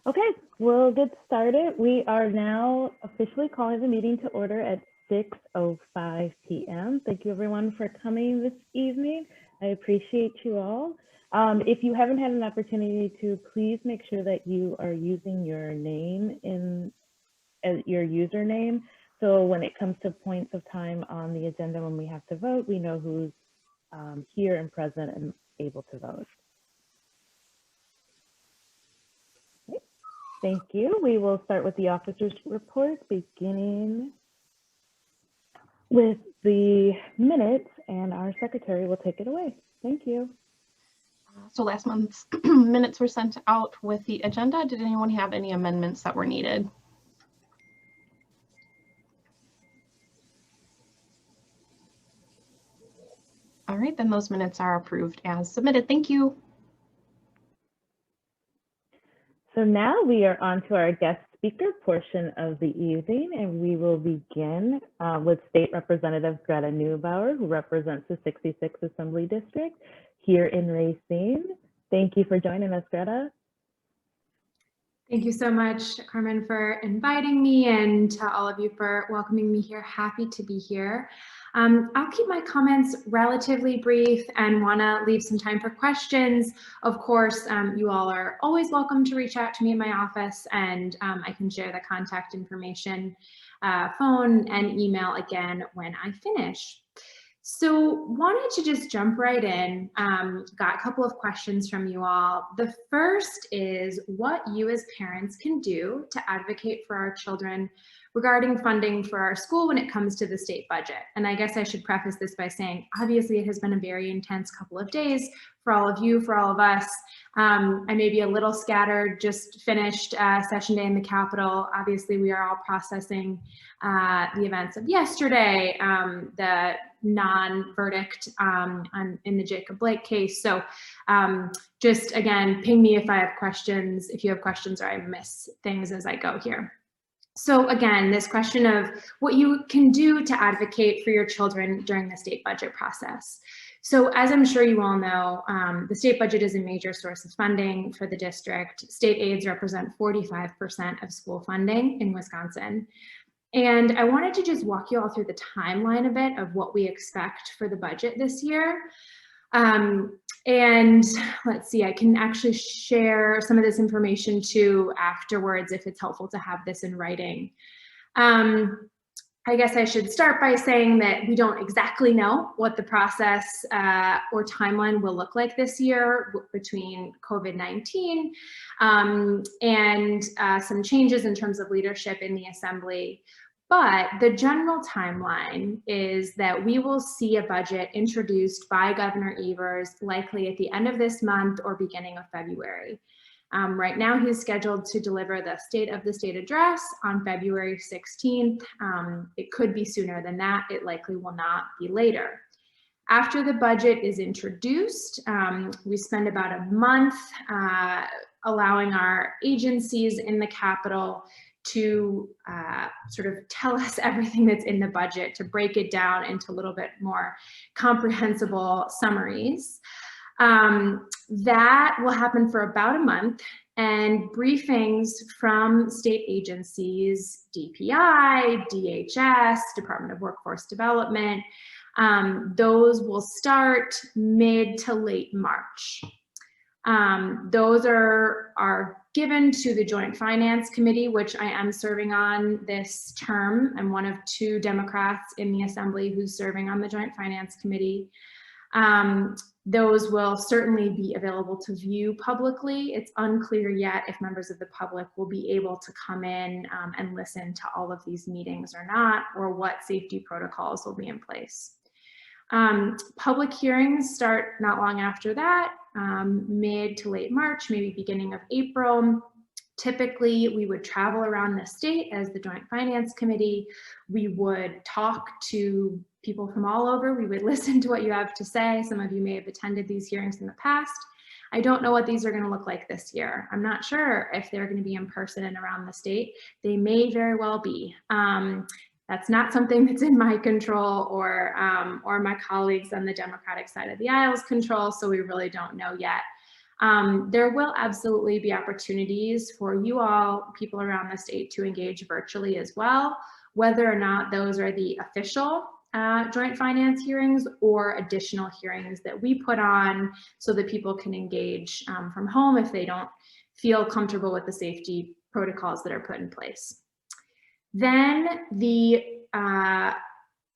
Okay, we'll get started. We are now officially calling the meeting to order at 6:05 p.m. Thank you everyone for coming this evening. I appreciate you all. If you haven't had an opportunity to, please make sure that you are using your name as your username. So when it comes to points of time on the agenda when we have to vote, we know who's here and present and able to vote. Thank you. We will start with the officers' report, beginning with the minutes, and our secretary will take it away. Thank you. So last month's minutes were sent out with the agenda. Did anyone have any amendments that were needed? All right, then those minutes are approved as submitted. Thank you. So now we are on to our guest speaker portion of the evening, and we will begin with State Representative Greta Neubauer, who represents the 66th Assembly District here in Racine. Thank you for joining us, Greta. Thank you so much, Carmen, for inviting me, and to all of you for welcoming me here. Happy to be here. I'll keep my comments relatively brief and want to leave some time for questions. Of course, you all are always welcome to reach out to me in my office, and I can share the contact information, phone and email again when I finish. So wanted to just jump right in. Got a couple of questions from you all. The first is what you as parents can do to advocate for our children regarding funding for our school when it comes to the state budget. And I guess I should preface this by saying, obviously it has been a very intense couple of days for all of you, for all of us. I may be a little scattered, just finished session day in the Capitol. Obviously we are all processing the events of yesterday, the non-verdict in the Jacob Blake case. So just again, ping me if I have questions, if you have questions or I miss things as I go here. So again, this question of what you can do to advocate for your children during the state budget process. So as I'm sure you all know, the state budget is a major source of funding for the district. State aids represent 45% of school funding in Wisconsin. And I wanted to just walk you all through the timeline a bit of what we expect for the budget this year. And let's see, I can actually share some of this information too afterwards if it's helpful to have this in writing. I guess I should start by saying that we don't exactly know what the process or timeline will look like this year between COVID-19 and some changes in terms of leadership in the Assembly. But the general timeline is that we will see a budget introduced by Governor Evers likely at the end of this month or beginning of February. Right now he's scheduled to deliver the State of the State address on February 16th. It could be sooner than that. It likely will not be later. After the budget is introduced, we spend about a month allowing our agencies in the Capitol to sort of tell us everything that's in the budget, to break it down into a little bit more comprehensible summaries. That will happen for about a month, and briefings from state agencies, DPI, DHS, Department of Workforce Development, those will start mid to late March. Those are given to the Joint Finance Committee, which I am serving on this term. I'm one of 2 Democrats in the Assembly who's serving on the Joint Finance Committee. Those will certainly be available to view publicly. It's unclear yet if members of the public will be able to come in and listen to all of these meetings or not, or what safety protocols will be in place. Public hearings start not long after that, mid to late March, maybe beginning of April. Typically, we would travel around the state as the Joint Finance Committee. We would talk to people from all over. We would listen to what you have to say. Some of you may have attended these hearings in the past. I don't know what these are going to look like this year. I'm not sure if they're going to be in person and around the state. They may very well be. That's not something that's in my control or my colleagues on the Democratic side of the aisle's control, so we really don't know yet. There will absolutely be opportunities for you all, people around the state, to engage virtually as well, whether or not those are the official joint finance hearings or additional hearings that we put on so that people can engage from home if they don't feel comfortable with the safety protocols that are put in place. Then the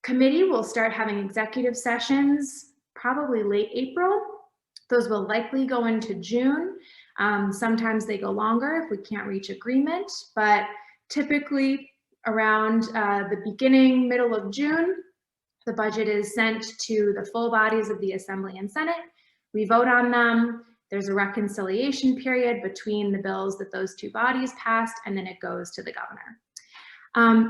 committee will start having executive sessions probably late April. Those will likely go into June. Sometimes they go longer if we can't reach agreement, but typically around the beginning, middle of June, the budget is sent to the full bodies of the Assembly and Senate. We vote on them. There's a reconciliation period between the bills that those two bodies passed, and then it goes to the governor.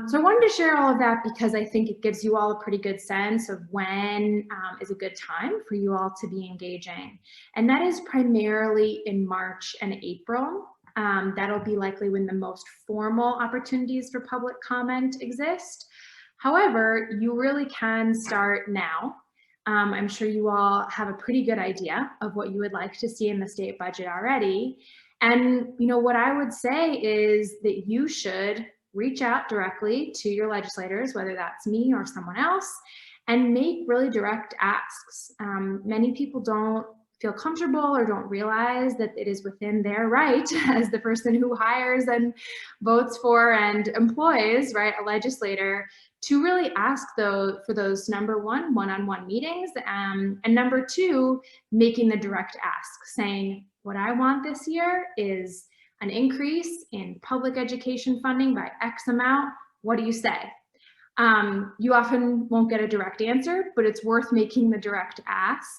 So I wanted to share all of that because I think it gives you all a pretty good sense of when is a good time for you all to be engaging. And that is primarily in March and April. That'll be likely when the most formal opportunities for public comment exist. However, you really can start now. I'm sure you all have a pretty good idea of what you would like to see in the state budget already. And what I would say is that you should reach out directly to your legislators, whether that's me or someone else, and make really direct asks. Many people don't feel comfortable or don't realize that it is within their right as the person who hires and votes for and employs, right, a legislator, to really ask for those, number one, one-on-one meetings, and number two, making the direct ask, saying, what I want this year is an increase in public education funding by X amount. What do you say? You often won't get a direct answer, but it's worth making the direct ask.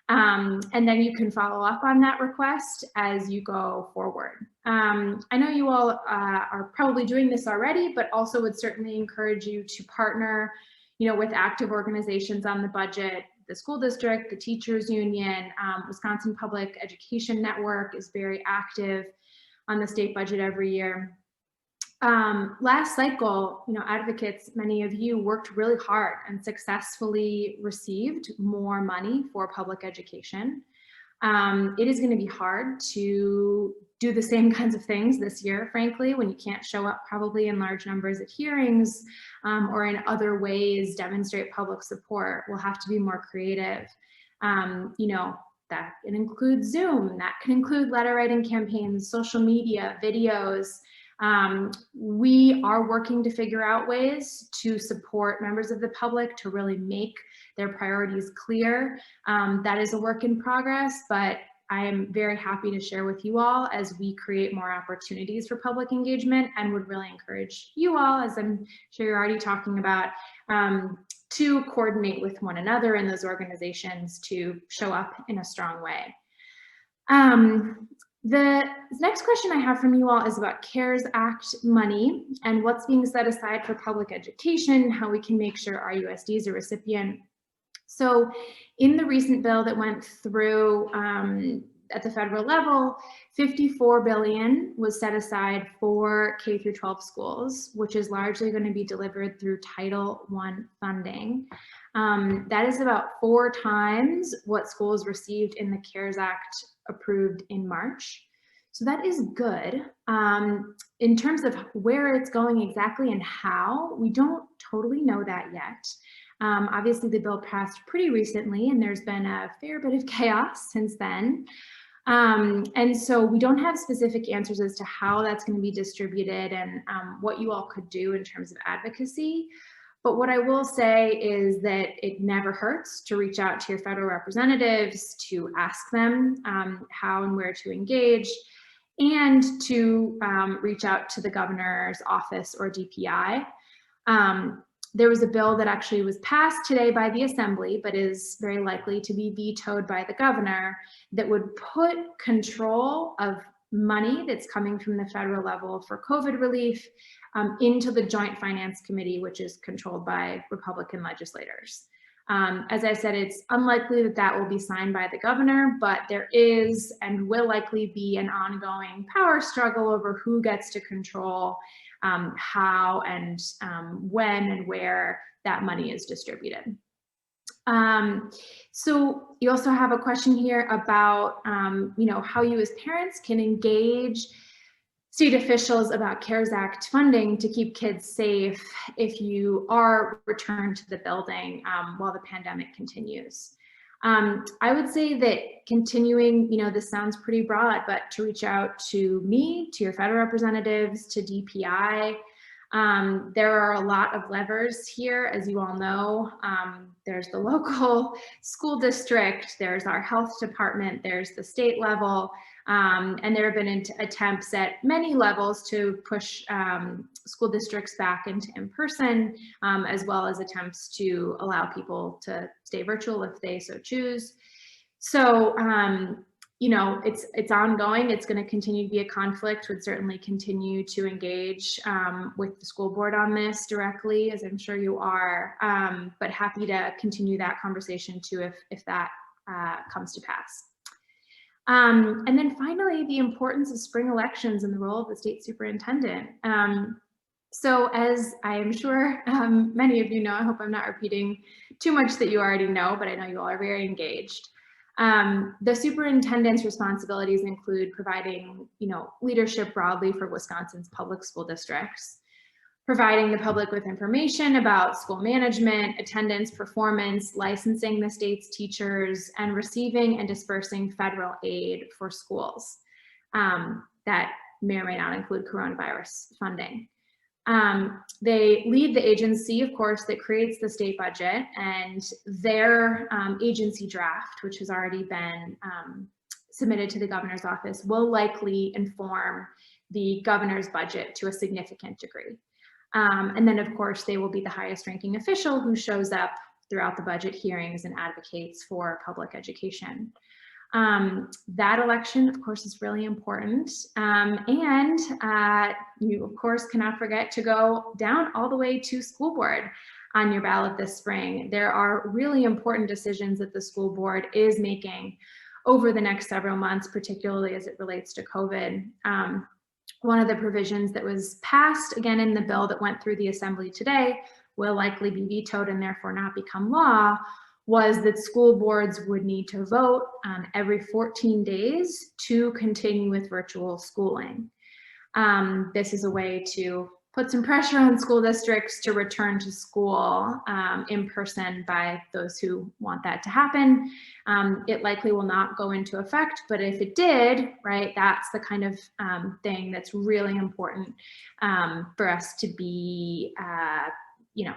And then you can follow up on that request as you go forward. I know you all are probably doing this already, but also would certainly encourage you to partner, with active organizations on the budget. The school district, the teachers union, Wisconsin Public Education Network is very active on the state budget every year. Last cycle, advocates, many of you worked really hard and successfully received more money for public education. It is going to be hard to do the same kinds of things this year, frankly, when you can't show up probably in large numbers at hearings or in other ways demonstrate public support. We'll have to be more creative. That can include Zoom, that can include letter writing campaigns, social media, videos. We are working to figure out ways to support members of the public to really make their priorities clear. That is a work in progress, but I am very happy to share with you all as we create more opportunities for public engagement, and would really encourage you all, as I'm sure you're already talking about, to coordinate with one another in those organizations to show up in a strong way. The next question I have from you all is about CARES Act money and what's being set aside for public education, how we can make sure our RUSD is a recipient. So in the recent bill that went through at the federal level, $54 billion was set aside for K through 12 schools, which is largely going to be delivered through Title I funding. That is about 4 times what schools received in the CARES Act approved in March. So that is good. In terms of where it's going exactly and how, we don't totally know that yet. Obviously the bill passed pretty recently and there's been a fair bit of chaos since then. And so we don't have specific answers as to how that's going to be distributed and what you all could do in terms of advocacy. But what I will say is that it never hurts to reach out to your federal representatives, to ask them how and where to engage, and to reach out to the governor's office or DPI. There was a bill that actually was passed today by the Assembly, but is very likely to be vetoed by the governor, that would put control of money that's coming from the federal level for COVID relief into the Joint Finance Committee, which is controlled by Republican legislators. As I said, it's unlikely that that will be signed by the governor, but there is and will likely be an ongoing power struggle over who gets to control how and when and where that money is distributed. So you also have a question here about, how you as parents can engage state officials about CARES Act funding to keep kids safe if you are returned to the building while the pandemic continues. I would say that continuing, this sounds pretty broad, but to reach out to me, to your federal representatives, to DPI. There are a lot of levers here, as you all know. There's the local school district, there's our health department, there's the state level, and there have been attempts at many levels to push school districts back into in-person, as well as attempts to allow people to stay virtual if they so choose. So, it's ongoing. It's going to continue to be a conflict. Would certainly continue to engage with the school board on this directly, as I'm sure you are, but happy to continue that conversation too if that comes to pass. And then finally, the importance of spring elections and the role of the state superintendent. So as I am sure many of you know, I hope I'm not repeating too much that you already know, but I know you all are very engaged. The superintendent's responsibilities include providing, leadership broadly for Wisconsin's public school districts, providing the public with information about school management, attendance, performance, licensing the state's teachers, and receiving and dispersing federal aid for schools that may or may not include coronavirus funding. They lead the agency, of course, that creates the state budget, and their agency draft, which has already been submitted to the governor's office, will likely inform the governor's budget to a significant degree. And then, of course, they will be the highest ranking official who shows up throughout the budget hearings and advocates for public education. That election, of course, is really important. And you, of course, cannot forget to go down all the way to school board on your ballot this spring. There are really important decisions that the school board is making over the next several months, particularly as it relates to COVID. One of the provisions that was passed, again, in the bill that went through the assembly today, will likely be vetoed and therefore not become law, was that school boards would need to vote every 14 days to continue with virtual schooling. This is a way to put some pressure on school districts to return to school in person by those who want that to happen. It likely will not go into effect, but if it did, right, that's the kind of thing that's really important for us to be,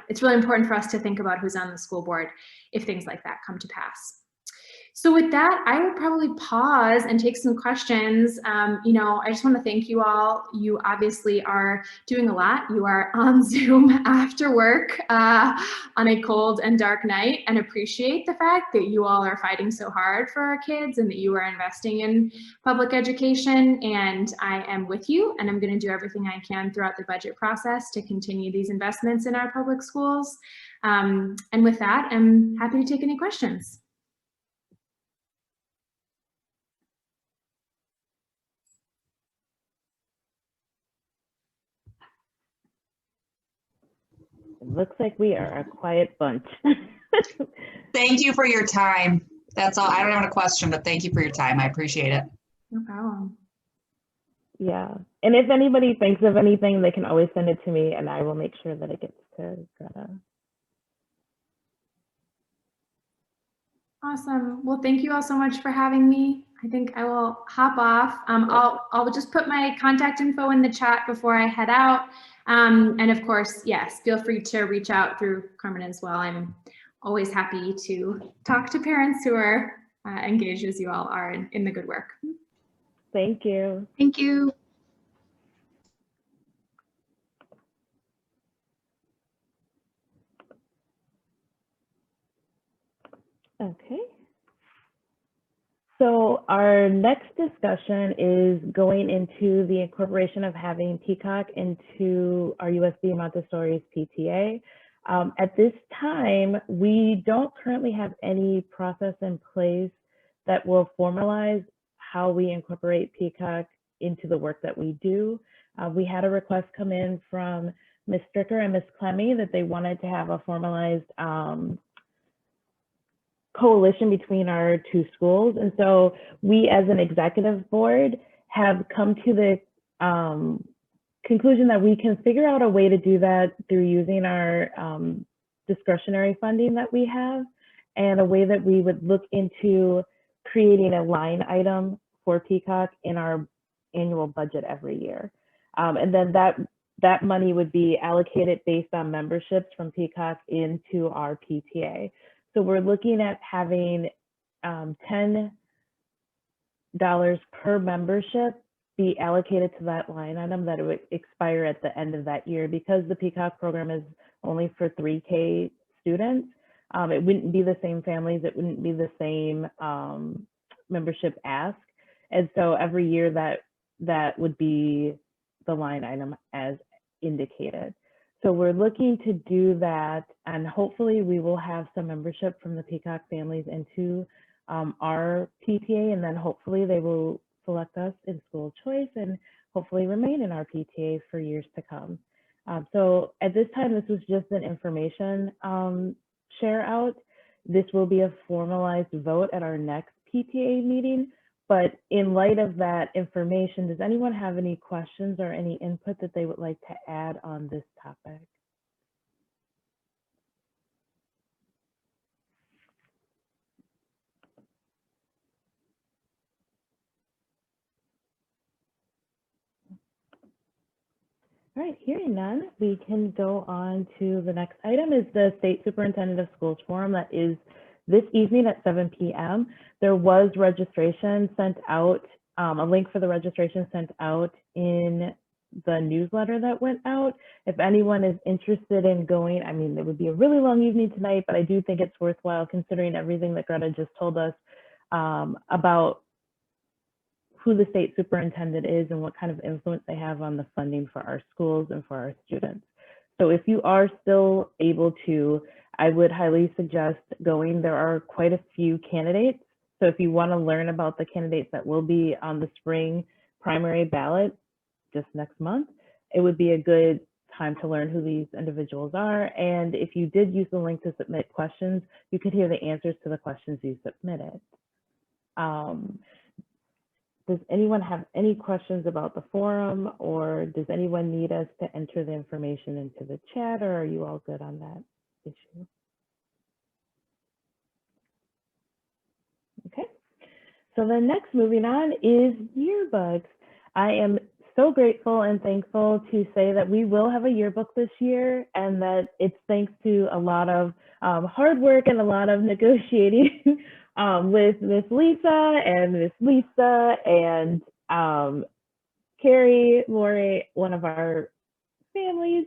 it's really important for us to think about who's on the school board if things like that come to pass. So with that, I would probably pause and take some questions. I just want to thank you all. You obviously are doing a lot. You are on Zoom after work on a cold and dark night, and appreciate the fact that you all are fighting so hard for our kids and that you are investing in public education. And I am with you, and I'm going to do everything I can throughout the budget process to continue these investments in our public schools. And with that, I'm happy to take any questions. It looks like we are a quiet bunch. Thank you for your time. That's all. I don't have a question, but thank you for your time. I appreciate it. No problem. Yeah. And if anybody thinks of anything, they can always send it to me and I will make sure that it gets to Greta. Awesome. Well, thank you all so much for having me. I think I will hop off. I'll just put my contact info in the chat before I head out. And of course, yes, feel free to reach out through Carmen as well. I'm always happy to talk to parents who are engaged as you all are in the good work. Thank you. Thank you. Okay. So our next discussion is going into the incorporation of having Peacock into our RUSD Montessori PTA. At this time, we don't currently have any process in place that will formalize how we incorporate Peacock into the work that we do. We had a request come in from Ms. Stricker and Ms. Clemmy that they wanted to have a formalized coalition between our two schools. And so we as an executive board have come to the conclusion that we can figure out a way to do that through using our discretionary funding that we have, and a way that we would look into creating a line item for Peacock in our annual budget every year. And then that money would be allocated based on memberships from Peacock into our PTA. So we're looking at having $10 per membership be allocated to that line item that it would expire at the end of that year. Because the Peacock program is only for 3K students, it wouldn't be the same families, it wouldn't be the same membership ask. And so every year that would be the line item as indicated. So we're looking to do that, and hopefully we will have some membership from the Peacock families into our PTA, and then hopefully they will select us in school choice and hopefully remain in our PTA for years to come. So at this time, this was just an information share out. This will be a formalized vote at our next PTA meeting. But in light of that information, does anyone have any questions or any input that they would like to add on this topic? All right, hearing none, we can go on to the next item. Is the State Superintendent of Schools Forum that is this evening at 7 p.m. There was registration sent out, a link for the registration sent out in the newsletter that went out. If anyone is interested in going, I mean, it would be a really long evening tonight, but I do think it's worthwhile considering everything that Greta just told us about who the state superintendent is and what kind of influence they have on the funding for our schools and for our students. So if you are still able to, I would highly suggest going. There are quite a few candidates. So if you want to learn about the candidates that will be on the spring primary ballot just next month, it would be a good time to learn who these individuals are. And if you did use the link to submit questions, you could hear the answers to the questions you submitted. Does anyone have any questions about the forum, or does anyone need us to enter the information into the chat, or are you all good on that issue? Okay, so then next, moving on, is yearbooks. I am so grateful and thankful to say that we will have a yearbook this year, and that it's thanks to a lot of hard work and a lot of negotiating with Miss Lisa and Carrie Morey, one of our families,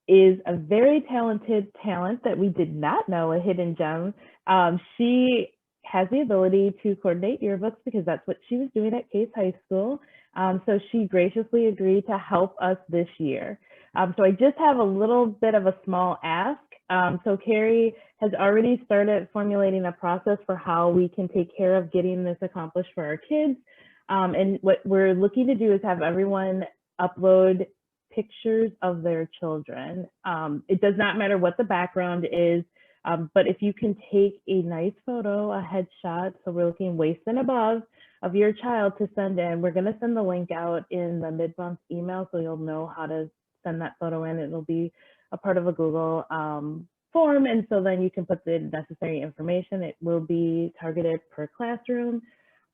is a very talented talent that we did not know, a hidden gem. She has the ability to coordinate yearbooks because that's what she was doing at Case High School. So she graciously agreed to help us this year. So I just have a little bit of a small ask. So Carrie has already started formulating a process for how we can take care of getting this accomplished for our kids. And what we're looking to do is have everyone upload pictures of their children. It does not matter what the background is, but if you can take a nice photo, a headshot, so we're looking waist and above of your child to send in. We're going to send the link out in the mid-month email, so you'll know how to send that photo in. It'll be a part of a Google form, and so then you can put the necessary information. It will be targeted per classroom.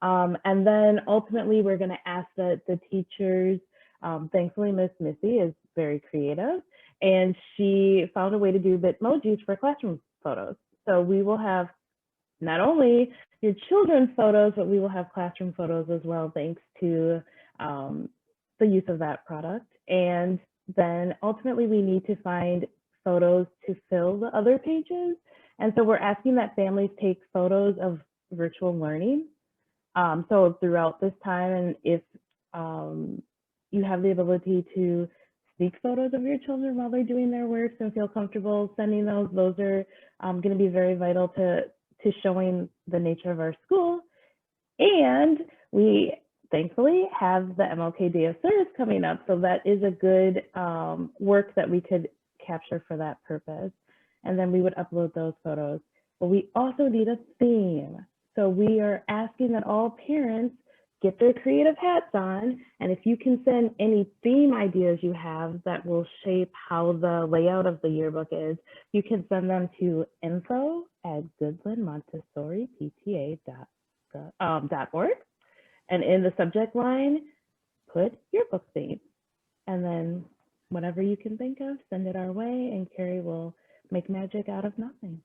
And then ultimately, we're going to ask that the teachers, thankfully, Miss Missy is very creative, and she found a way to do Bitmojis for classroom photos. So we will have not only your children's photos, but we will have classroom photos as well, thanks to the use of that product. And then ultimately, we need to find photos to fill the other pages. And so we're asking that families take photos of virtual learning. So throughout this time, and if you have the ability to sneak photos of your children while they're doing their work and feel comfortable sending those are going to be very vital to showing the nature of our school. And we thankfully have the MLK Day of Service coming up. So that is a good work that we could capture for that purpose. And then we would upload those photos. but we also need a theme. So we are asking that all parents get their creative hats on, and if you can send any theme ideas you have that will shape how the layout of the yearbook is, you can send them to info@Goodland Montessori PTA.org, and in the subject line, put yearbook theme, and then whatever you can think of, send it our way, and Carrie will make magic out of nothing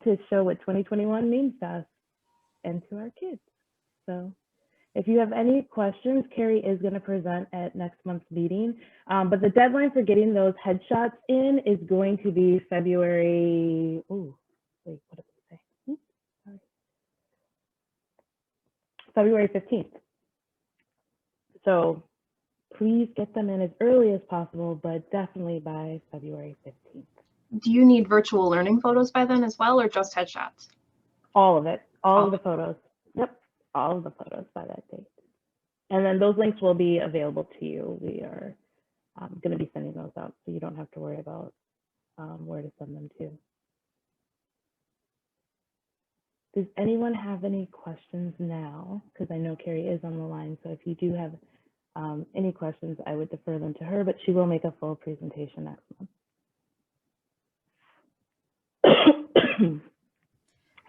to show what 2021 means to us and to our kids. So if you have any questions, Carrie is going to present at next month's meeting, but the deadline for getting those headshots in is going to be February, oh, wait, what did it say? Oops, sorry. February 15th. So please get them in as early as possible, but definitely by February 15th. Do you need virtual learning photos by then as well, or just headshots? All of it, all of the photos. Yep, all of the photos by that date. And then those links will be available to you. We are going to be sending those out, so you don't have to worry about where to send them to. Does anyone have any questions now? Because I know Carrie is on the line, so if you do have any questions, I would defer them to her, but she will make a full presentation next month.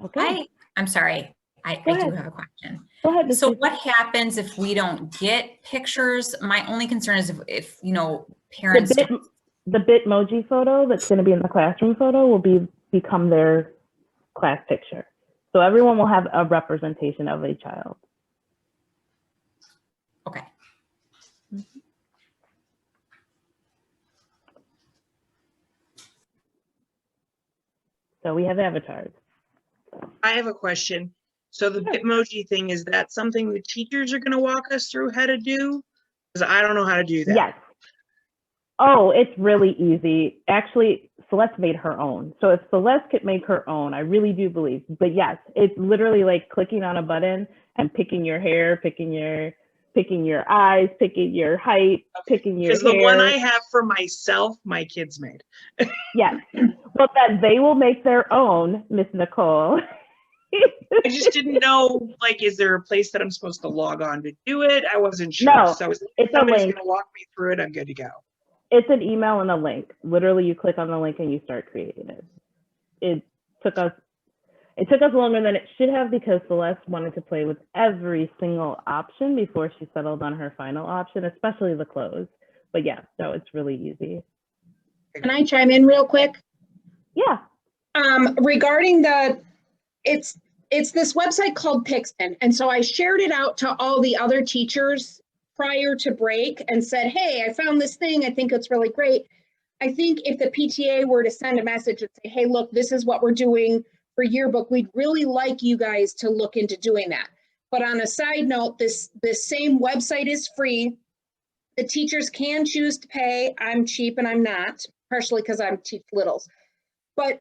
Okay. I'm sorry. I do have a question. Go ahead. So what happens if we don't get pictures? My only concern is if you know, parents. The Bitmoji photo that's going to be in the classroom photo will become their class picture. So everyone will have a representation of a child. Okay. So we have avatars. I have a question. So the Bitmoji thing, is that something the teachers are going to walk us through how to do? Because I don't know how to do that. Yes. Oh, it's really easy. Actually, Celeste made her own. So if Celeste could make her own, I really do believe. But yes, it's literally like clicking on a button and picking your hair, picking your eyes, picking your height, picking your hair. Because the one I have for myself, my kids made. Yes. Well, that they will make their own, Miss Nicole. I just didn't know, like, is there a place that I'm supposed to log on to do it? I wasn't sure. No, so it's if a somebody's link. going to walk me through it, I'm good to go. It's an email and a link. Literally, you click on the link and you start creating it. It took us longer than it should have because Celeste wanted to play with every single option before she settled on her final option, especially the close. But yeah, no, it's really easy. Can I chime in real quick? Yeah. Regarding it's this website called Pixton. And so I shared it out to all the other teachers prior to break and said, hey, I found this thing. I think it's really great. I think if the PTA were to send a message and say, hey, look, this is what we're doing for yearbook, we'd really like you guys to look into doing that. But on a side note, this same website is free. The teachers can choose to pay. I'm cheap and I'm not, partially because I'm teach littles. But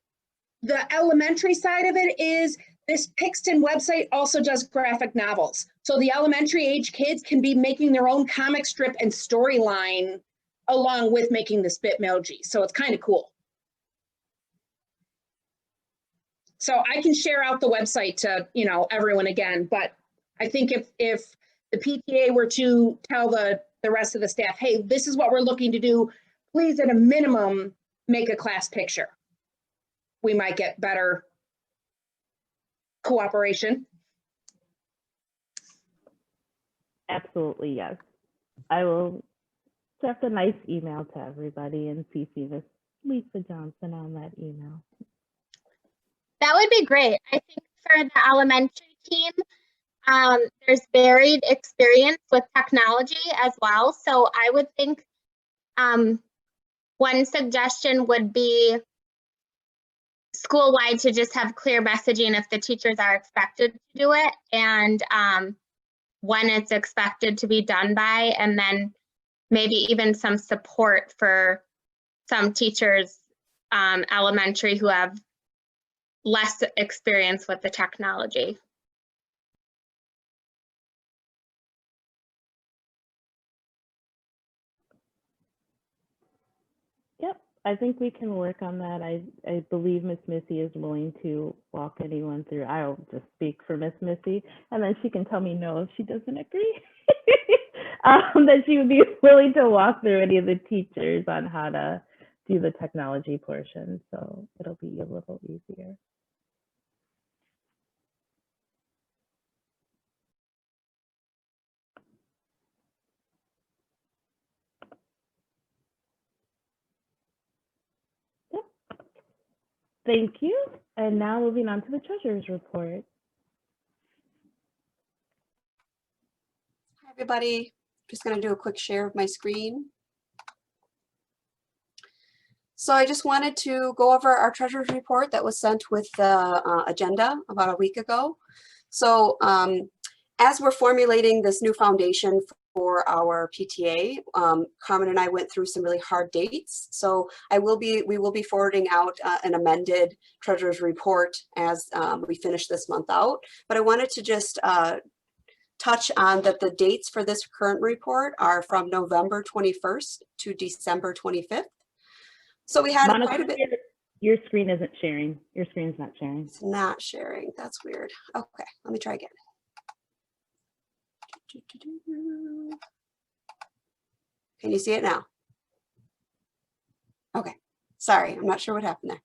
the elementary side of it is this Pixton website also does graphic novels. So the elementary age kids can be making their own comic strip and storyline along with making this Bitmoji. So it's kind of cool. So I can share out the website to, you know, everyone again, but I think if the PTA were to tell the rest of the staff, hey, this is what we're looking to do, please at a minimum, make a class picture. We might get better cooperation. Absolutely, yes. I will draft a nice email to everybody and CC Miss Lisa Johnson on that email. That would be great. I think for the elementary team, there's varied experience with technology as well. So I would think one suggestion would be school-wide to just have clear messaging if the teachers are expected to do it and when it's expected to be done by, and then maybe even some support for some teachers elementary who have less experience with the technology. Yep, I think we can work on that. I believe Miss Missy is willing to walk anyone through. I'll just speak for Miss Missy, and then she can tell me no if she doesn't agree. That she would be willing to walk through any of the teachers on how to do the technology portion, so it'll be a little easier. Yeah. Thank you. And now moving on to the treasurer's report. Hi, everybody. Just going to do a quick share of my screen. So I just wanted to go over our treasurer's report that was sent with the agenda about a week ago. So as we're formulating this new foundation for our PTA, Carmen and I went through some really hard dates. So we will be forwarding out an amended treasurer's report as we finish this month out. But I wanted to just touch on that the dates for this current report are from November 21st to December 25th. So we had Monica, quite a bit. Your screen isn't sharing. Your screen's not sharing. It's not sharing. That's weird. Okay, let me try again. Can you see it now? Okay, sorry, I'm not sure what happened there.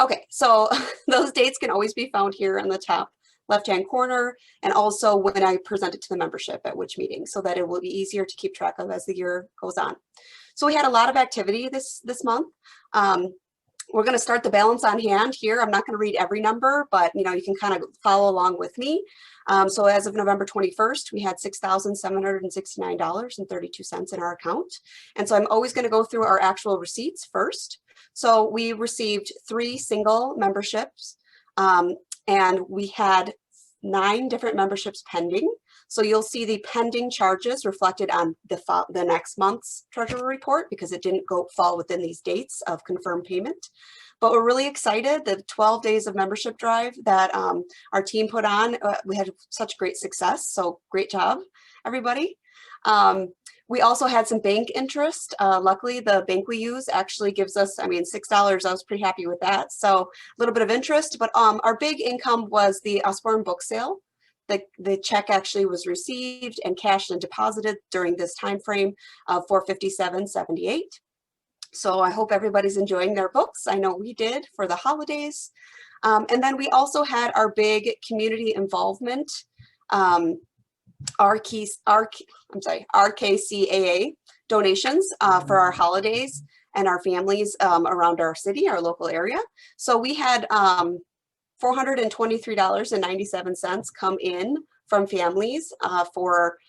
Okay, so those dates can always be found here in the top left-hand corner, and also when I present it to the membership at which meeting, so that it will be easier to keep track of as the year goes on. So we had a lot of activity this month. We're going to start the balance on hand here. I'm not going to read every number, but you can kind of follow along with me. So as of November 21st, we had $6,769.32 in our account. And so I'm always going to go through our actual receipts first. So we received 3 single memberships, and we had 9 different memberships pending. So you'll see the pending charges reflected on the next month's treasurer report because it didn't fall within these dates of confirmed payment. But we're really excited. The 12 days of membership drive that our team put on, we had such great success. So great job, everybody. We also had some bank interest. Luckily, the bank we use actually gives us, $6. I was pretty happy with that. So a little bit of interest, but our big income was the Osborne book sale. The check actually was received and cashed and deposited during this time frame of $457.78. So I hope everybody's enjoying their books. I know we did for the holidays. And then we also had our big community involvement RKCAA donations for our holidays and our families around our city, our local area. So we had $423.97 come in from families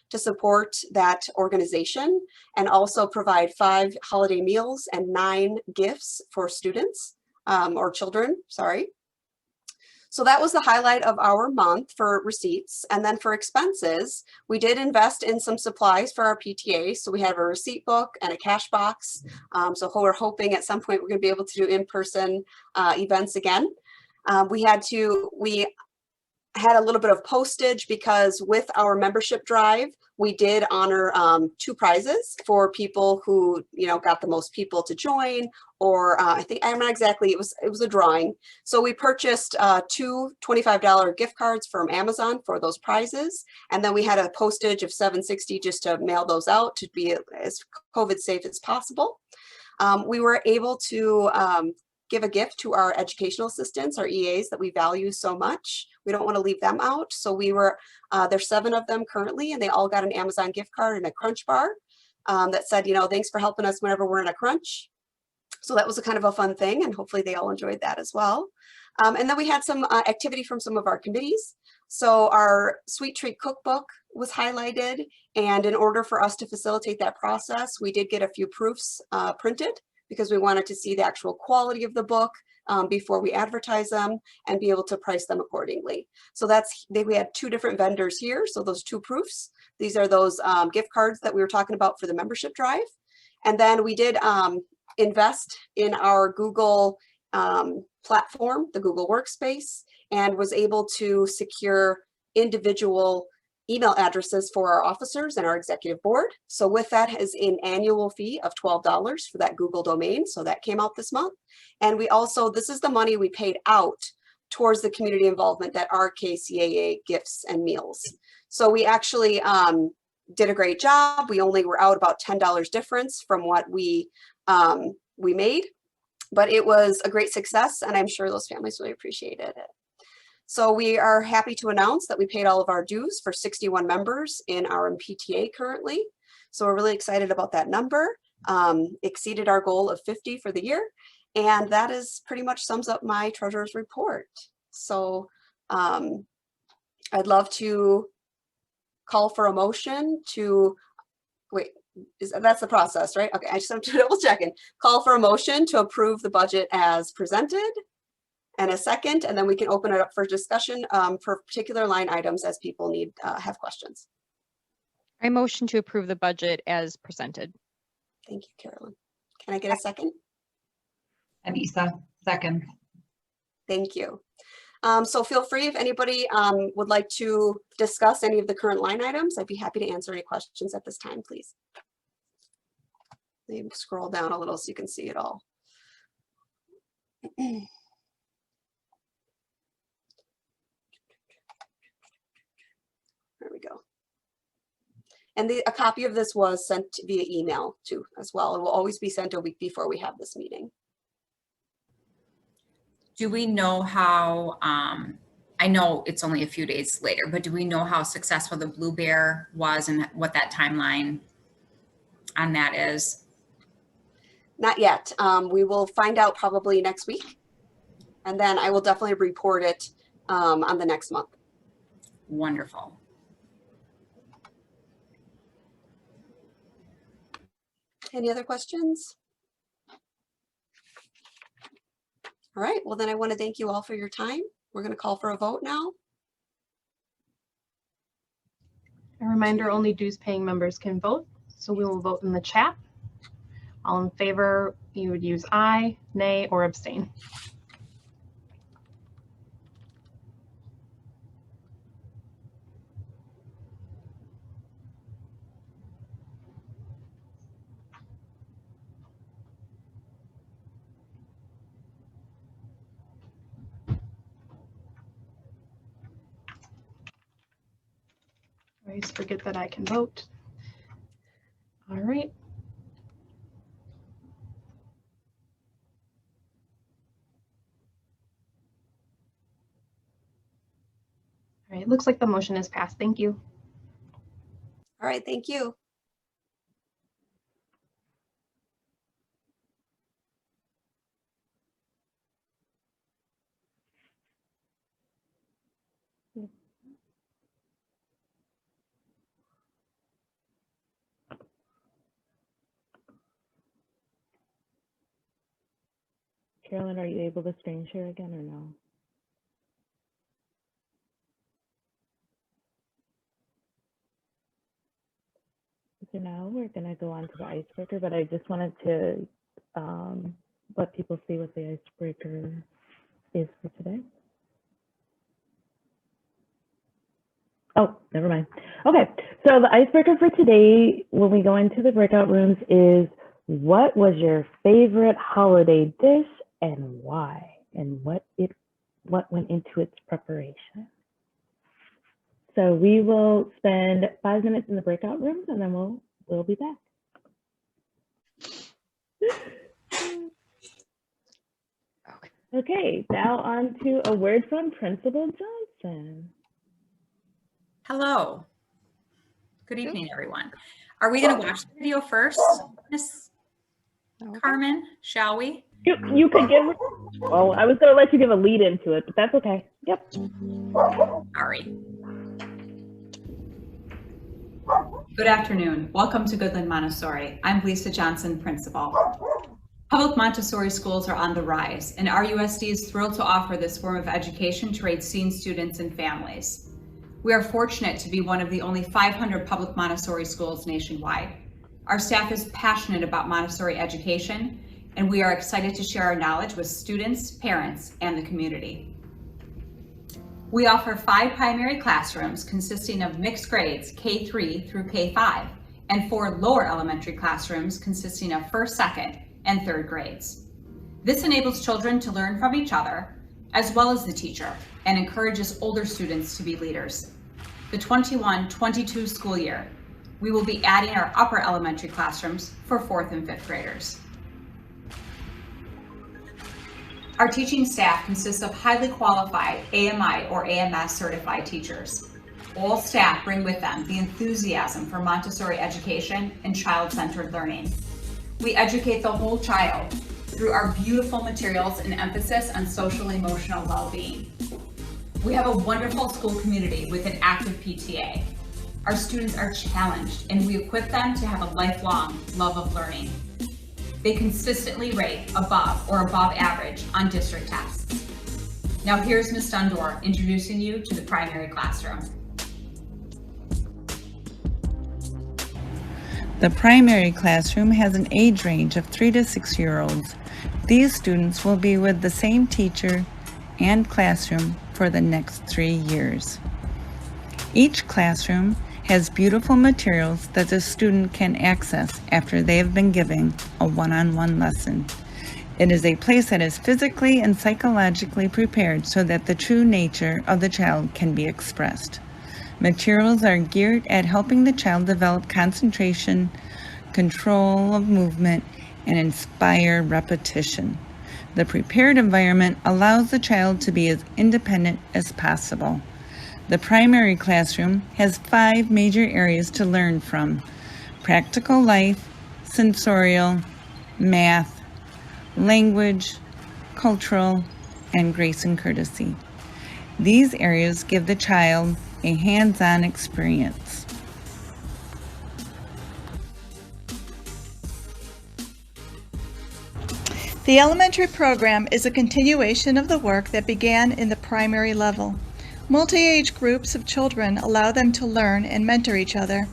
to support that organization, and also provide 5 holiday meals and 9 gifts for students or children, sorry. So that was the highlight of our month for receipts. And then for expenses, we did invest in some supplies for our PTA. So we have a receipt book and a cash box. So we're hoping at some point we're going to be able to do in-person events again. We had a little bit of postage because with our membership drive, we did honor 2 prizes for people who, got the most people to join, or I'm not exactly, it was a drawing. So we purchased 2 $25 gift cards from Amazon for those prizes. And then we had a postage of $7.60 just to mail those out to be as COVID safe as possible. We were able to give a gift to our educational assistants, our EAs that we value so much. We don't want to leave them out. So there's 7 of them currently, and they all got an Amazon gift card and a Crunch bar that said, thanks for helping us whenever we're in a crunch. So that was a kind of a fun thing, and hopefully they all enjoyed that as well. And then we had some activity from some of our committees. So our Sweet Treat Cookbook was highlighted, and in order for us to facilitate that process, we did get a few proofs printed, because we wanted to see the actual quality of the book before we advertise them and be able to price them accordingly. So we had 2 different vendors here. So those 2 proofs, these are those gift cards that we were talking about for the membership drive. And then we did invest in our Google platform, the Google Workspace, and was able to secure individual email addresses for our officers and our executive board. So with that is an annual fee of $12 for that Google domain. So that came out this month. And we also, this is the money we paid out towards the community involvement at RKCAA gifts and meals. So we actually did a great job. We only were out about $10 difference from what we made, but it was a great success, and I'm sure those families really appreciated it. So we are happy to announce that we paid all of our dues for 61 members in our PTA currently. So we're really excited about that number. Exceeded our goal of 50 for the year. And that is pretty much sums up my treasurer's report. So I'd love to call for a motion to, wait, that's the process, right? Okay, I just have to double check in. Call for a motion to approve the budget as presented. And a second, and then we can open it up for discussion for particular line items as people have questions. I motion to approve the budget as presented. Thank you, Carolyn. Can I get a second? Anissa, second. Thank you. So feel free if anybody would like to discuss any of the current line items. I'd be happy to answer any questions at this time, please. Maybe scroll down a little so you can see it all. There we go. And a copy of this was sent via email too, as well. It will always be sent a week before we have this meeting. Do we know how, I know it's only a few days later, but do we know how successful the Blue Bear was and what that timeline on that is? Not yet. We will find out probably next week. And then I will definitely report it on the next month. Wonderful. Any other questions? All right, well then I want to thank you all for your time. We're going to call for a vote now. A reminder, only dues paying members can vote. So we will vote in the chat. All in favor, you would use aye, nay, or abstain. I always forget that I can vote. All right. All right, looks like the motion is passed. Thank you. All right, thank you. Carolyn, are you able to screen share again or no? So now we're going to go on to the icebreaker, but I just wanted to let people see what the icebreaker is for today. Oh, never mind. Okay, so the icebreaker for today, when we go into the breakout rooms, is what was your favorite holiday dish and why, and what went into its preparation? So we will spend 5 minutes in the breakout rooms, and then we'll be back. Okay, now on to a word from Principal Johnson. Hello. Good evening, everyone. Are we going to watch the video first, Miss Carmen? Shall we? You could give, well, I was going to let you give a lead into it, but that's okay. Yep. Sorry. Good afternoon. Welcome to Goodland Montessori. I'm Lisa Johnson, principal. Public Montessori schools are on the rise, and RUSD is thrilled to offer this form of education to Racine students and families. We are fortunate to be one of the only 500 public Montessori schools nationwide. Our staff is passionate about Montessori education, and we are excited to share our knowledge with students, parents, and the community. We offer 5 primary classrooms consisting of mixed grades K3 through K5 and 4 lower elementary classrooms consisting of 1st, 2nd, and 3rd grades. This enables children to learn from each other as well as the teacher and encourages older students to be leaders. The 21-22 school year, we will be adding our upper elementary classrooms for 4th and 5th graders. Our teaching staff consists of highly qualified AMI or AMS certified teachers. All staff bring with them the enthusiasm for Montessori education and child-centered learning. We educate the whole child through our beautiful materials and emphasis on social emotional well-being. We have a wonderful school community with an active PTA. Our students are challenged and we equip them to have a lifelong love of learning. They consistently rate above or above average on district tests. Now here's Ms. Dundor introducing you to the primary classroom. The primary classroom has an age range of 3 to 6-year-olds. These students will be with the same teacher and classroom for the next 3 years. Each classroom has beautiful materials that the student can access after they have been given a one-on-one lesson. It is a place that is physically and psychologically prepared so that the true nature of the child can be expressed. Materials are geared at helping the child develop concentration, control of movement, and inspire repetition. The prepared environment allows the child to be as independent as possible. The primary classroom has 5 major areas to learn from: practical life, sensorial, math, language, cultural, and grace and courtesy. These areas give the child a hands-on experience. The elementary program is a continuation of the work that began in the primary level. Multi-age groups of children allow them to learn and mentor each other.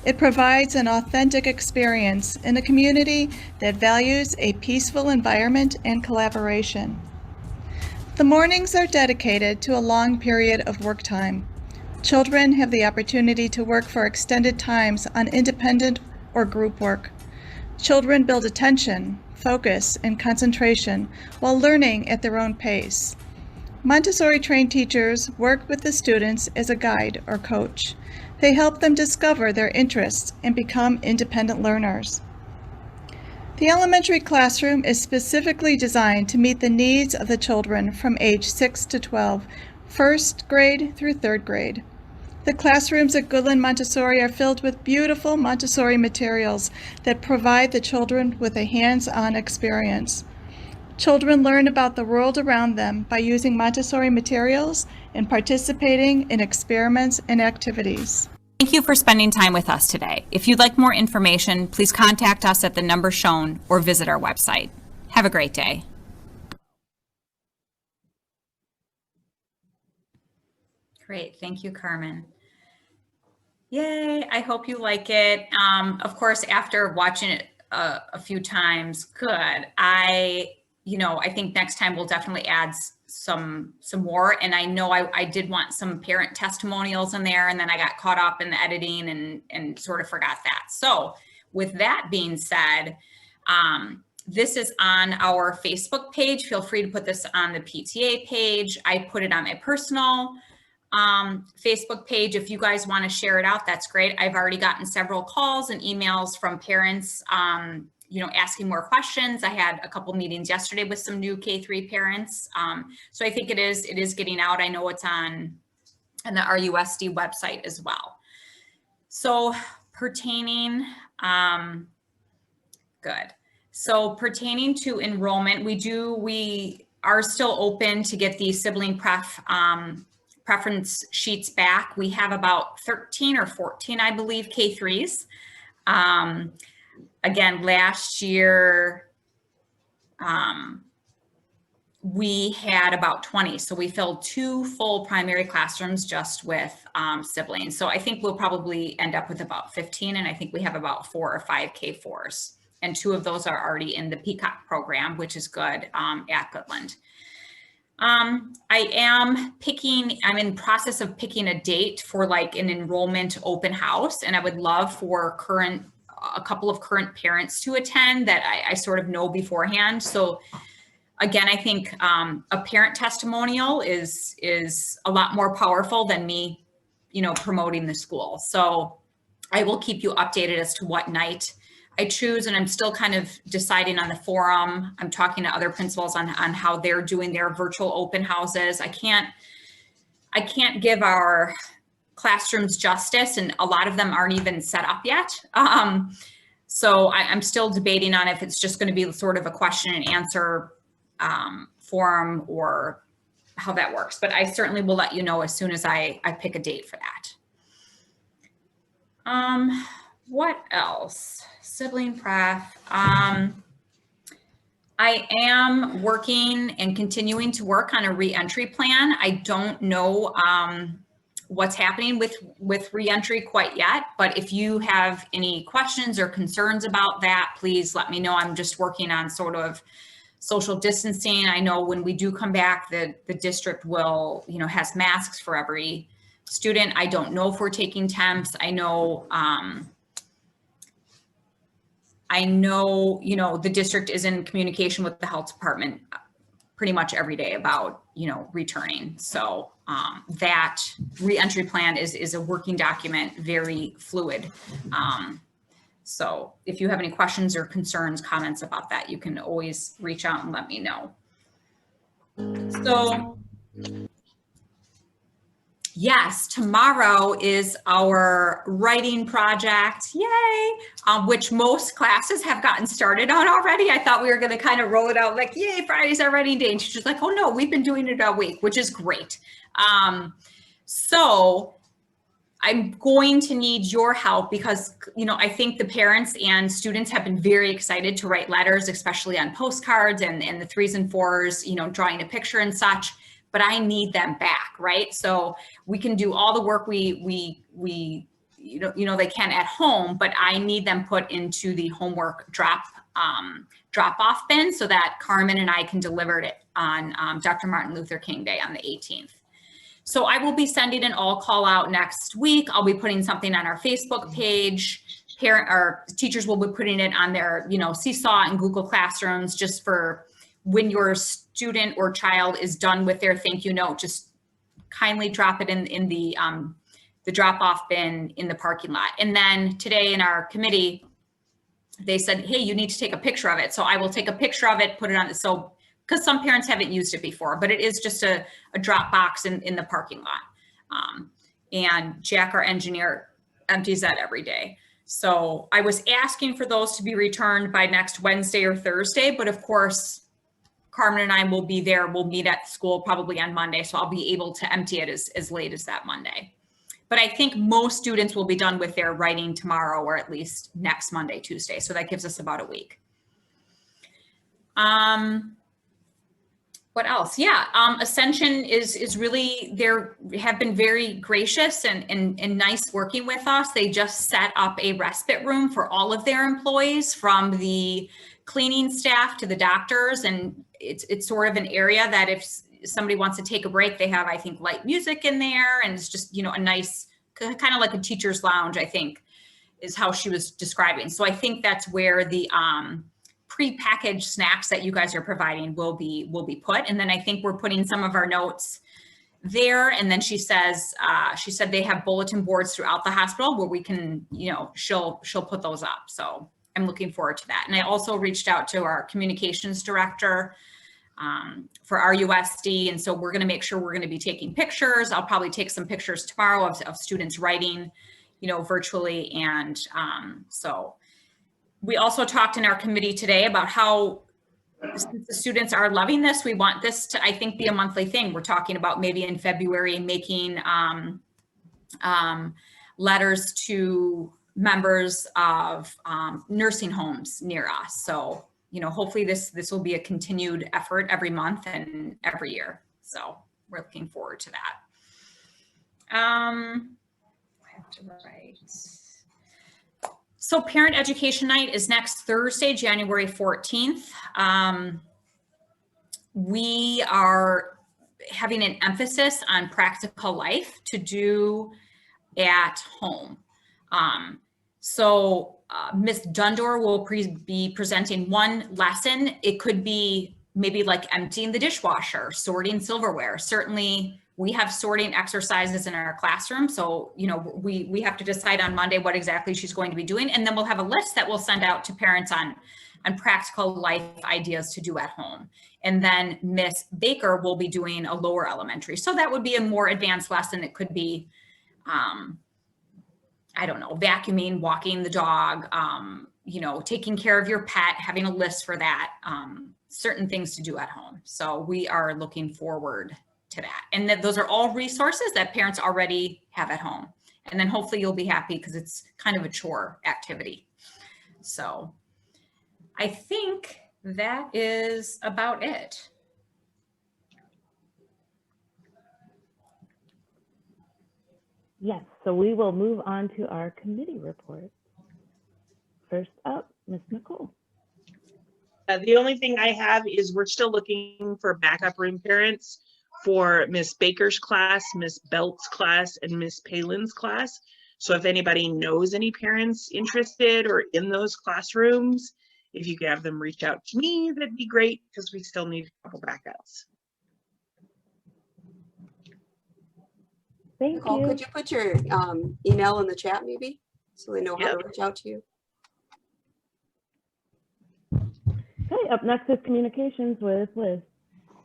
It provides an authentic experience in a community that values a peaceful environment and collaboration. The mornings are dedicated to a long period of work time. Children have the opportunity to work for extended times on independent or group work. Children build attention, focus, and concentration while learning at their own pace. Montessori-trained teachers work with the students as a guide or coach. They help them discover their interests and become independent learners. The elementary classroom is specifically designed to meet the needs of the children from age 6 to 12, 1st grade through 3rd grade. The classrooms at Goodland Montessori are filled with beautiful Montessori materials that provide the children with a hands-on experience. Children learn about the world around them by using Montessori materials and participating in experiments and activities. Thank you for spending time with us today. If you'd like more information, please contact us at the number shown or visit our website. Have a great day. Great, thank you, Carmen. Yay, I hope you like it. Of course, after watching it a few times, good. I think next time we'll definitely add some more. And I know I did want some parent testimonials in there, and then I got caught up in the editing and sort of forgot that. So with that being said, this is on our Facebook page. Feel free to put this on the PTA page. I put it on my personal Facebook page. If you guys want to share it out, that's great. I've already gotten several calls and emails from parents, asking more questions. I had a couple meetings yesterday with some new K3 parents. So I think it is getting out. I know it's on the RUSD website as well. So pertaining, good. So pertaining to enrollment, we are still open to get the sibling preference sheets back. We have about 13 or 14, I believe, K3s. Again, last year, we had about 20. So we filled 2 full primary classrooms just with siblings. So I think we'll probably end up with about 15. And I think we have about 4 or 5 K4s. And 2 of those are already in the Peacock program, which is good at Goodland. I'm in process of picking a date for like an enrollment open house, and I would love for a couple of current parents to attend that I sort of know beforehand. So again, I think a parent testimonial is a lot more powerful than me, promoting the school. So I will keep you updated as to what night I choose, and I'm still kind of deciding on the forum. I'm talking to other principals on how they're doing their virtual open houses. I can't give our classrooms justice, and a lot of them aren't even set up yet. So I'm still debating on if it's just going to be sort of a question and answer forum or how that works. But I certainly will let you know as soon as I pick a date for that. What else? Sibling pref. I am working and continuing to work on a re-entry plan. I don't know what's happening with re-entry quite yet, but if you have any questions or concerns about that, please let me know. I'm just working on sort of social distancing. I know when we do come back, the district will, has masks for every student. I don't know if we're taking temps. I know, the district is in communication with the health department pretty much every day about, returning. So that re-entry plan is a working document, very fluid. So if you have any questions or concerns, comments about that, you can always reach out and let me know. So yes, tomorrow is our writing project, yay, which most classes have gotten started on already. I thought we were going to kind of roll it out like, yay, Friday's our writing day. And she's just like, oh no, we've been doing it all week, which is great. So I'm going to need your help because, I think the parents and students have been very excited to write letters, especially on postcards and the 3s and 4s, drawing a picture and such, but I need them back, right? So we can do all the work they can at home, but I need them put into the homework drop-off bin so that Carmen and I can deliver it on Dr. Martin Luther King Day on the 18th. So I will be sending an all call out next week. I'll be putting something on our Facebook page. Teachers will be putting it on their, Seesaw and Google Classrooms just for when your student or child is done with their thank you note, just kindly drop it in the drop-off bin in the parking lot. And then today in our committee, they said, hey, you need to take a picture of it. So I will take a picture of it, put it on. So because some parents haven't used it before, but it is just a drop box in the parking lot. And Jack, our engineer, empties that every day. So I was asking for those to be returned by next Wednesday or Thursday, but of course, Carmen and I will be there. We'll meet at school probably on Monday, so I'll be able to empty it as late as that Monday. But I think most students will be done with their writing tomorrow or at least next Monday, Tuesday. So that gives us about a week. What else? Yeah, Ascension is really, have been very gracious and nice working with us. They just set up a respite room for all of their employees, from the cleaning staff to the doctors. And it's sort of an area that if somebody wants to take a break, they have, I think, light music in there. And it's just, a nice, kind of like a teacher's lounge, I think, is how she was describing. So I think that's where the pre-packaged snacks that you guys are providing will be put. And then I think we're putting some of our notes there. And then she said they have bulletin boards throughout the hospital where we can, she'll put those up. So I'm looking forward to that. And I also reached out to our communications director for RUSD. And so we're going to make sure we're going to be taking pictures. I'll probably take some pictures tomorrow of students writing, virtually. And so we also talked in our committee today about how, since the students are loving this, we want this to, I think, be a monthly thing. We're talking about maybe in February making letters to members of nursing homes near us. So, hopefully this will be a continued effort every month and every year. So we're looking forward to that. I have to write. So Parent Education Night is next Thursday, January 14th. We are having an emphasis on practical life to do at home. So Ms. Dundor will be presenting one lesson. It could be maybe like emptying the dishwasher, sorting silverware. Certainly we have sorting exercises in our classroom. So, you know, we have to decide on Monday what exactly she's going to be doing. And then we'll have a list that we'll send out to parents on practical life ideas to do at home. And then Miss Baker will be doing a lower elementary. So that would be a more advanced lesson. It could be, I don't know, vacuuming, walking the dog, you know, taking care of your pet, having a list for that, certain things to do at home. So we are looking forward to that. And that those are all resources that parents already have at home. And then hopefully you'll be happy because it's kind of a chore activity. So I think that is about it. Yes, so we will move on to our committee report. First up, Ms. Nicole. The only thing I have is we're still looking for backup room parents for Miss Baker's class, Miss Belt's class, and Miss Palin's class. So if anybody knows any parents interested or in those classrooms, if you could have them reach out to me, that'd be great because we still need a couple backups. Thank Nicole, you. could you put your email in the chat maybe so they know how to reach out to you? Okay, up next is communications with Liz.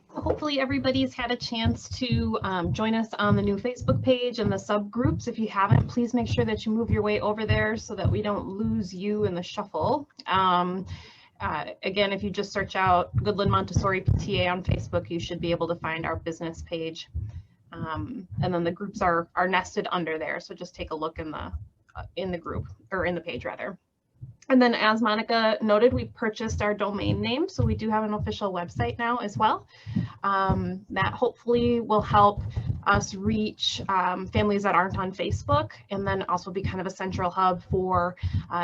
Hopefully everybody's had a chance to join us on the new Facebook page and the subgroups. If you haven't, please make sure that you move your way over there so that we don't lose you in the shuffle. Again, if you just search out Goodland Montessori PTA on Facebook, you should be able to find our business page. And then the groups are nested under there. So just take a look in the group, or in the page rather. And then as Monica noted, we purchased our domain name. So we do have an official website now as well. That hopefully will help us reach families that aren't on Facebook, and then also be kind of a central hub for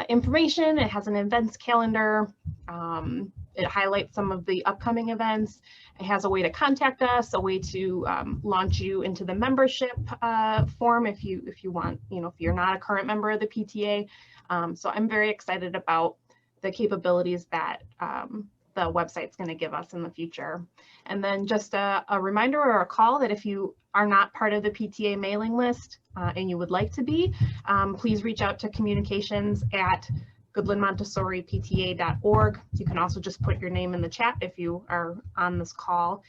information. It has an events calendar. It highlights some of the upcoming events. It has a way to contact us, a way to launch you into the membership form if you want, if you're not a current member of the PTA. So I'm very excited about the capabilities that the website's going to give us in the future. And then just a reminder or a call that if you are not part of the PTA mailing list and you would like to be, please reach out to communications at goodlandmontessoripta.org. You can also just put your name in the chat if you are on this call.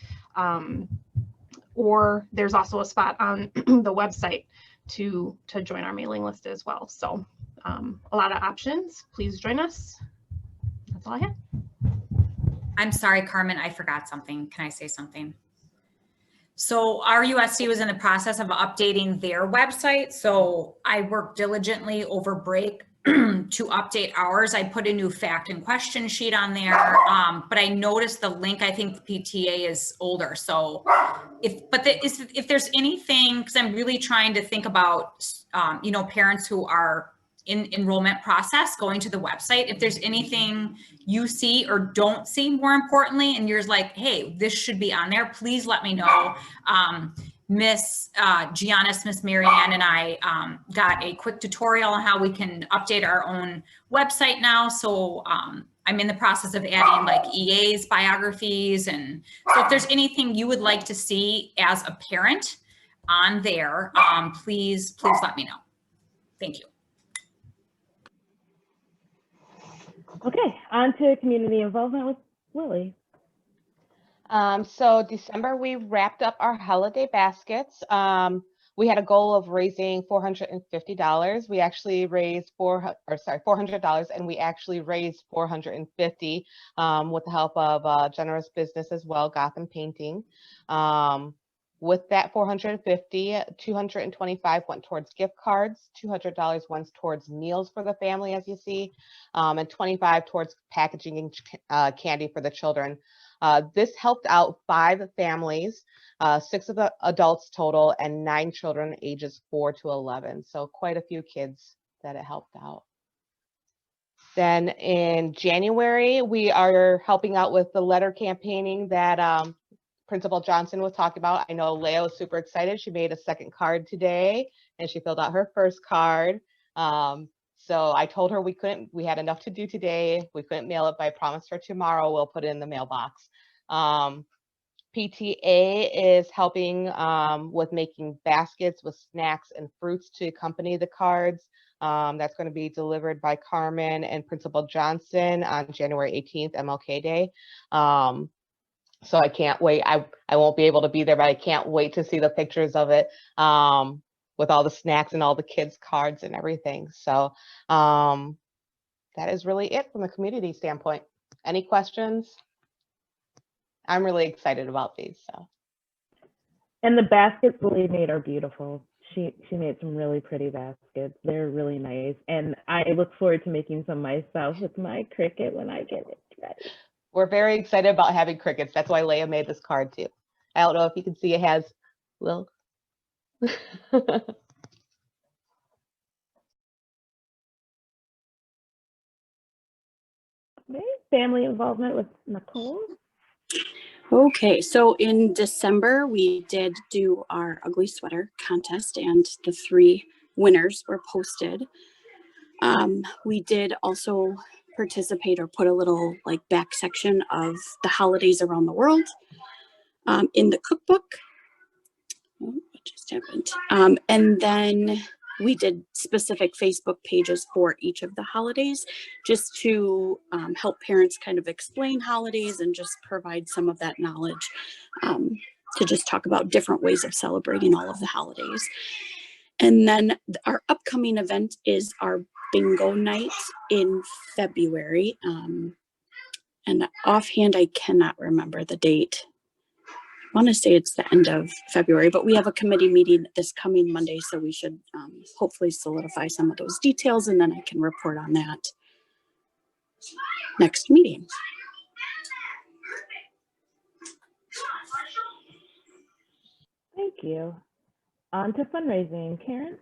Or there's also a spot on the website to join our mailing list as well. So a lot of options. Please join us. That's all I have. I'm sorry, Carmen, I forgot something. Can I say something? So RUSD was in the process of updating their website. So I worked diligently over break to update ours. I put a new fact and question sheet on there, but I noticed the link, I think the PTA is older. So if there's anything, because I'm really trying to think about, parents who are in enrollment process going to the website, if there's anything you see or don't see, more importantly, and you're like, hey, this should be on there, please let me know. Miss Giannis, Miss Marianne, and I got a quick tutorial on how we can update our own website now. So I'm in the process of adding like EA's biographies. And so if there's anything you would like to see as a parent on there, please let me know. Thank you. Okay, on to community involvement with Lily. So December, we wrapped up our holiday baskets. We had a goal of raising $450. We actually raised $400, and we actually raised $450 with the help of a generous business as well, Gotham Painting. With that $450, $225 went towards gift cards, $200 went towards meals for the family, as you see, and $25 towards packaging and candy for the children. This helped out 5 families, 6 of the adults total, and 9 children ages 4 to 11. So quite a few kids that it helped out. Then in January, we are helping out with the letter campaigning that Principal Johnson was talking about. I know Leah was super excited. She made a second card today and she filled out her first card. So I told her we had enough to do today. We couldn't mail it, but I promised her tomorrow we'll put it in the mailbox. PTA is helping with making baskets with snacks and fruits to accompany the cards. That's going to be delivered by Carmen and Principal Johnson on January 18th, MLK Day. So I can't wait. I won't be able to be there, but I can't wait to see the pictures of it with all the snacks and all the kids' cards and everything. So that is really it from a community standpoint. Any questions? I'm really excited about these. So. And the baskets Lily made are beautiful. She made some really pretty baskets. They're really nice. And I look forward to making some myself with my Cricut when I get it ready. We're very excited about having crickets. That's why Leah made this card too. I don't know if you can see it has little. Family involvement with Nicole. Okay, so in December, we did do our ugly sweater contest and the 3 winners were posted. We did also participate or put a little like back section of the holidays around the world in the cookbook. Oh, what just happened? And then we did specific Facebook pages for each of the holidays just to help parents kind of explain holidays and just provide some of that knowledge to just talk about different ways of celebrating all of the holidays. And then our upcoming event is our bingo night in February. And offhand, I cannot remember the date. I want to say it's the end of February, but we have a committee meeting this coming Monday, so we should hopefully solidify some of those details, and then I can report on that next meeting. Thank you. On to fundraising. Karen?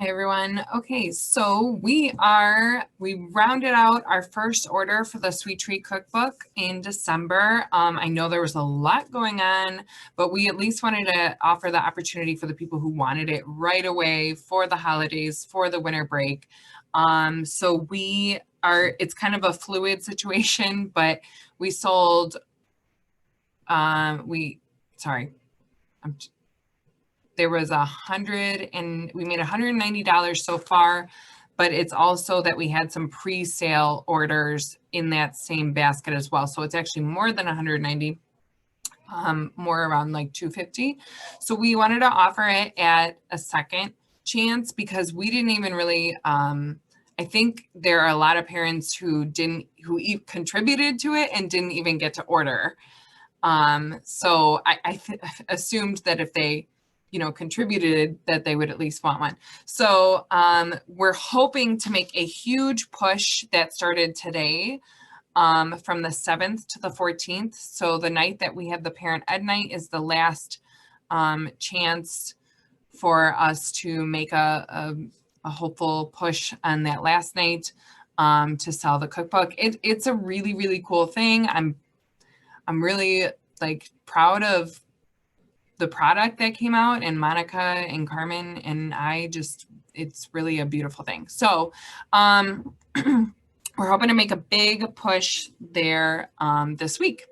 Hi everyone. Okay, so we rounded out our first order for the Sweet Treat Cookbook in December. I know there was a lot going on, but we at least wanted to offer the opportunity for the people who wanted it right away for the holidays, for the winter break. So it's kind of a fluid situation, but we sold, there was we made $190 so far, but it's also that we had some pre-sale orders in that same basket as well. So it's actually more than 190, more around like 250. So we wanted to offer it at a second chance because we didn't even really, I think there are a lot of parents who contributed to it and didn't even get to order. So I assumed that if they contributed that they would at least want one. So we're hoping to make a huge push that started today from the 7th to the 14th. So the night that we have the Parent Ed Night is the last chance for us to make a hopeful push on that last night to sell the cookbook. It's a really, really cool thing. I'm really proud of the product that came out, and Monica and Carmen and it's really a beautiful thing. So we're hoping to make a big push there this week.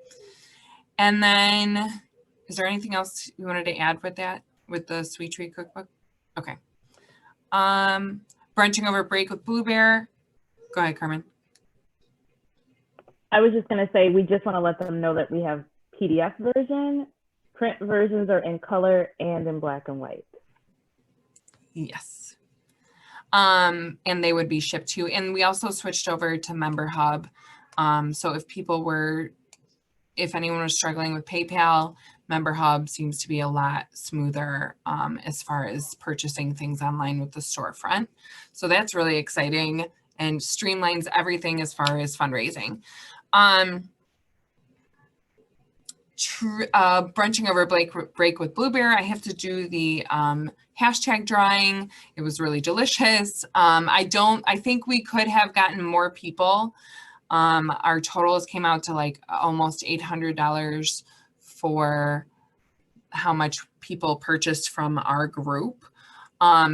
And then, is there anything else you wanted to add with that, with the Sweet Treat Cookbook? Okay. Brunching over break with Blue Bear. Go ahead, Carmen. I was just going to say, we just want to let them know that we have PDF version. Print versions are in color and in black and white. Yes. And they would be shipped to, and we also switched over to Member Hub. So if anyone was struggling with PayPal, Member Hub seems to be a lot smoother as far as purchasing things online with the storefront. So that's really exciting and streamlines everything as far as fundraising. Brunching over break with Blue Bear, I have to do the hashtag drawing. It was really delicious. I think we could have gotten more people. Our totals came out to like almost $800 for how much people purchased from our group.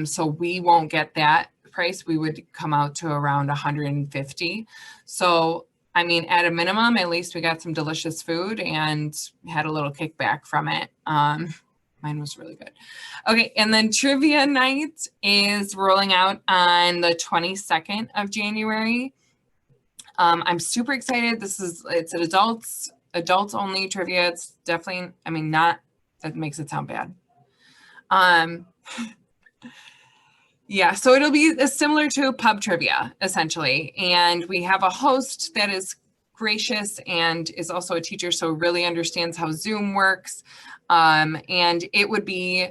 So we won't get that price. We would come out to around 150. So, I mean, at a minimum, at least we got some delicious food and had a little kickback from it. Mine was really good. Okay, and then trivia night is rolling out on the 22nd of January. I'm super excited. It's an adults only trivia. It's definitely, I mean, not, that makes it sound bad. Yeah, so it'll be similar to pub trivia, essentially. And we have a host that is gracious and is also a teacher, so really understands how Zoom works. And it would be,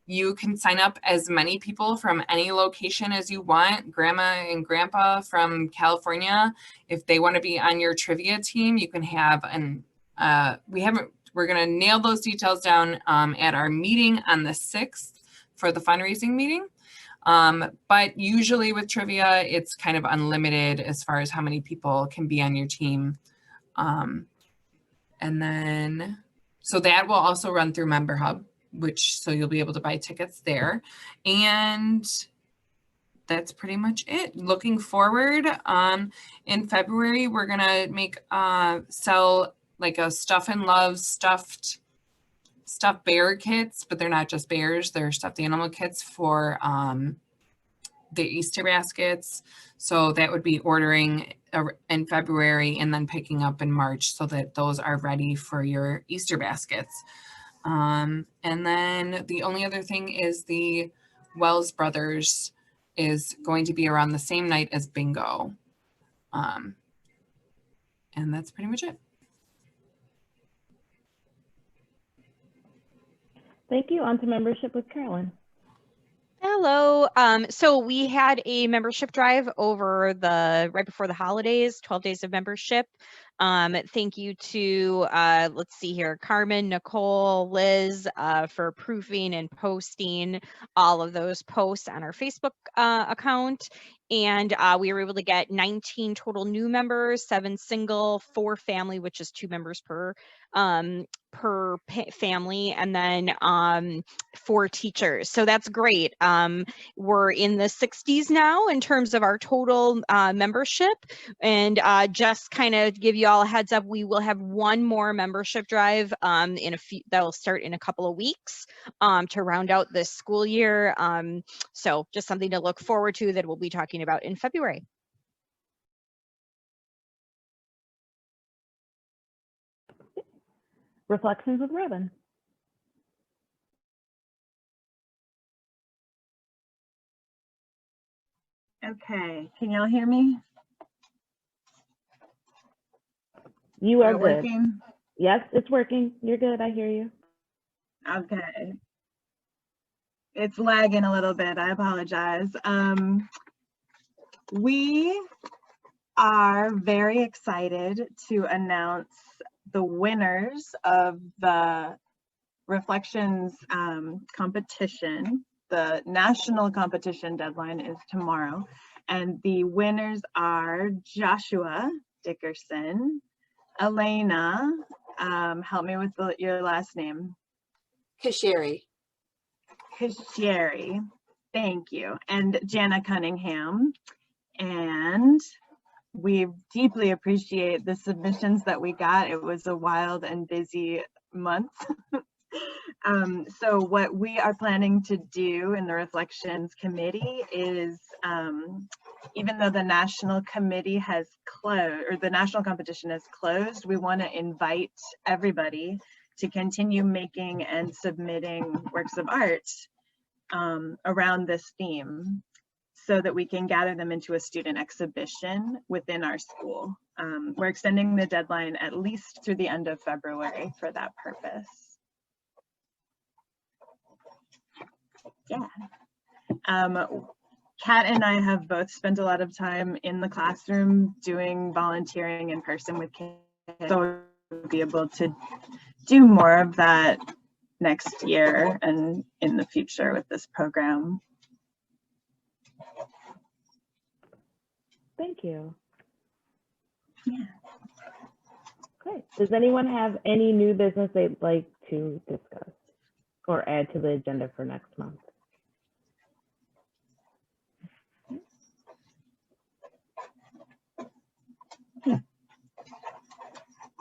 you can sign up as many people from any location as you want. Grandma and grandpa from California, if they want to be on your trivia team, you can have we're going to nail those details down at our meeting on the 6th for the fundraising meeting. But usually with trivia, it's kind of unlimited as far as how many people can be on your team. And then, so that will also run through Member Hub, so you'll be able to buy tickets there. And that's pretty much it. Looking forward, in February, we're gonna sell like a Stuff and Love stuffed bear kits, but they're not just bears, they're stuffed animal kits for the Easter baskets. So that would be ordering in February and then picking up in March so that those are ready for your Easter baskets. And then the only other thing is the Wells Brothers is going to be around the same night as bingo. And that's pretty much it. Thank you. On to membership with Carolyn. Hello. So we had a membership drive right before the holidays, 12 days of membership. Thank you to, let's see here, Carmen, Nicole, Liz, for proofing and posting all of those posts on our Facebook account. And we were able to get 19 total new members, 7 single, 4 family, which is 2 members per family, and then 4 teachers. So that's great. We're in the 60s now in terms of our total membership. And just kind of give you all a heads up, we will have one more membership drive that will start in a couple of weeks to round out this school year. So just something to look forward to that we'll be talking about in February. Reflections with Robin. Okay, can y'all hear me? You are Is it good. working? Yes, it's working. You're good. I hear you. Okay. It's lagging a little bit. I apologize. We are very excited to announce the winners of the Reflections competition. The national competition deadline is tomorrow, and the winners are Joshua Dickerson, Elena, help me with your last name. Kashiri. Kashiri, thank you, and Jana Cunningham. And we deeply appreciate the submissions that we got. It was a wild and busy month. So what we are planning to do in the Reflections Committee is, even though the national committee has closed, or the national competition has closed, we want to invite everybody to continue making and submitting works of art around this theme, so that we can gather them into a student exhibition within our school. We're extending the deadline at least through the end of February for that purpose. Yeah. Kat and I have both spent a lot of time in the classroom doing volunteering in person with kids, so we'll be able to do more of that next year and in the future with this program. Thank you. Yeah. Okay, does anyone have any new business they'd like to discuss or add to the agenda for next month?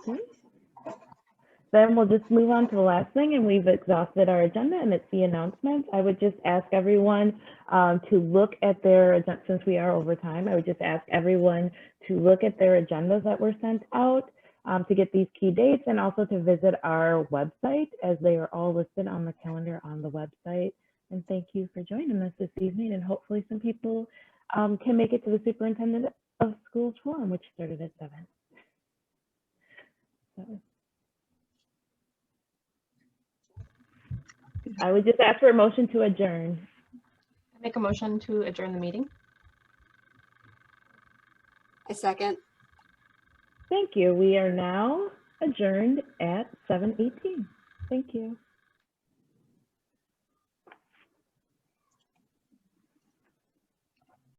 Okay. Then we'll just move on to the last thing, and we've exhausted our agenda, and it's the announcements. I would just ask everyone to look at their agenda. Since we are over time, I would just ask everyone to look at their agendas that were sent out to get these key dates, and also to visit our website, as they are all listed on the calendar on the website. And thank you for joining us this evening, and hopefully some people can make it to the Superintendent of Schools Forum, which started at 7. So. I would just ask for a motion to adjourn. I make a motion to adjourn the meeting. I second. Thank you. We are now adjourned at 7:18. Thank you.